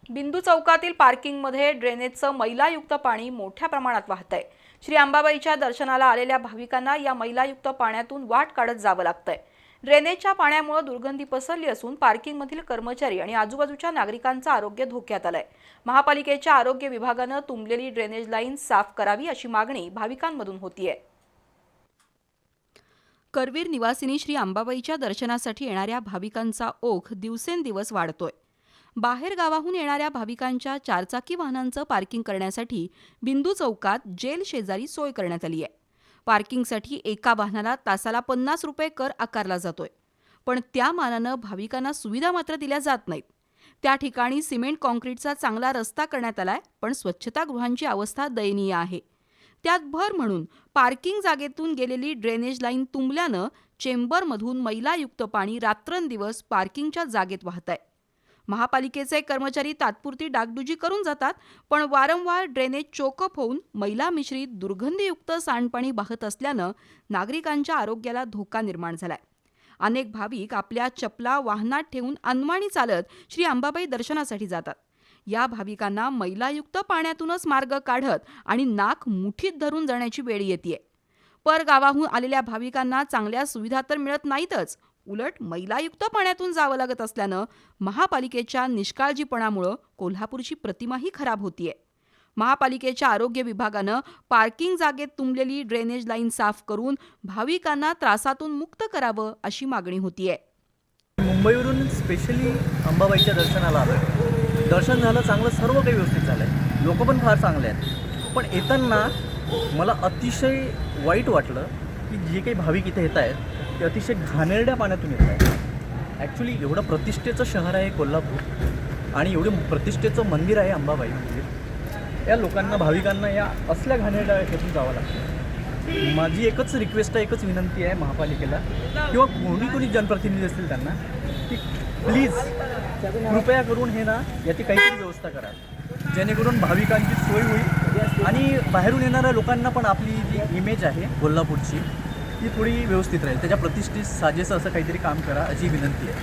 बिंदू चौकातील पार्किंगमध्ये ड्रेनेजचं मैलायुक्त पाणी मोठ्या प्रमाणात वाहतंय। श्री अंबाबाईच्या दर्शनाला आलेल्या भाविकांना या मैलायुक्त पाण्यातून वाट काढत जावं लागतंय। ड्रेनेजच्या पाण्यामुळे दुर्गंधी पसरली असून पार्किंगमधील कर्मचारी आणि आजूबाजूच्या नागरिकांचं आरोग्य धोक्यात आलंय। महापालिकेच्या आरोग्य विभागानं तुंबलेली ड्रेनेज लाईन साफ करावी अशी मागणी भाविकांमधून होतीये। करवीर निवासिनी श्री अंबाबाईच्या दर्शनासाठी येणाऱ्या भाविकांचा ओघ दिवसेंदिवस वाढतोय। बाहेर गावाहून येणाऱ्या भाविकांच्या चारचाकी वाहनांचं पार्किंग करण्यासाठी बिंदू चौकात जेल शेजारी सोय करण्यात आली आहे। पार्किंगसाठी एका वाहनाला तासाला 50 रुपये कर आकारला जातोय, पण त्या मानानं भाविकांना सुविधा मात्र दिल्या जात नाहीत। त्या ठिकाणी सिमेंट कॉन्क्रीटचा चांगला रस्ता करण्यात आलाय, पण स्वच्छतागृहांची अवस्था दयनीय आहे। त्यात भर म्हणून पार्किंग जागेतून गेलेली ड्रेनेज लाईन तुंबल्यानं चेंबरमधून मैलायुक्त पाणी रात्रंदिवस पार्किंगच्या जागेत वाहतंय। महापालिकेचे कर्मचारी तात्पुरती डागडुजी करून जातात, पण वारंवार ड्रेनेज चोकअप होऊन मैला मिश्रित दुर्गंधीयुक्त सांडपाणी वाहत असल्यानं नागरिकांच्या आरोग्याला धोका निर्माण झालाय। अनेक भाविक आपल्या चपला वाहनात ठेवून अनवाणी चालत श्री अंबाबाई दर्शनासाठी जातात। या भाविकांना मैलायुक्त पाण्यातूनच मार्ग काढत आणि नाक मुठीत धरून जाण्याची वेळ येते। परगावाहून आलेल्या भाविकांना चांगल्या सुविधा तर मिळत नाहीतच, उलट मैलायुक्त पाण्यातून जावं लागत असल्यानं महापालिकेच्या निष्काळजीपणामुळे कोल्हापूरची प्रतिमाही खराब होतीये। महापालिकेच्या आरोग्य विभागानं पार्किंग जागेत तुंबलेली ड्रेनेज लाईन साफ करून भाविकांना त्रासातून मुक्त करावं अशी मागणी होतीये। मुंबईवरून स्पेशली अंबाबाईच्या दर्शनाला आलोय। दर्शन झालं, चांगलं, सर्व काही व्यवस्थित झालंय, लोक पण फार चांगले आहेत। पण येताना मला अतिशय वाईट वाटलं की जे काही भाविक इथे येत आहेत ते अतिशय घाणेरड्या पाण्यातून येत आहेत। ॲक्च्युली एवढं प्रतिष्ठेचं शहर आहे कोल्हापूर आणि एवढं प्रतिष्ठेचं मंदिर आहे अंबाबाई मंदिर, या लोकांना भाविकांना या असल्या घाणेरड्या ह्यातून जावं लागतं। माझी एकच रिक्वेस्ट आहे, एकच विनंती आहे महापालिकेला किंवा कोणी जनप्रतिनिधी असतील त्यांना की प्लीज कृपया करून हे ना याची काहीतरी व्यवस्था करा, जेणेकरून भाविकांची सोय होईल आणि बाहेरून येणाऱ्या लोकांना पण आपली जी इमेज आहे कोल्हापूरची ती थोडी व्यवस्थित राहील। त्याच्या प्रतिष्ठेस साजेसं असं काहीतरी काम करा अशी विनंती आहे।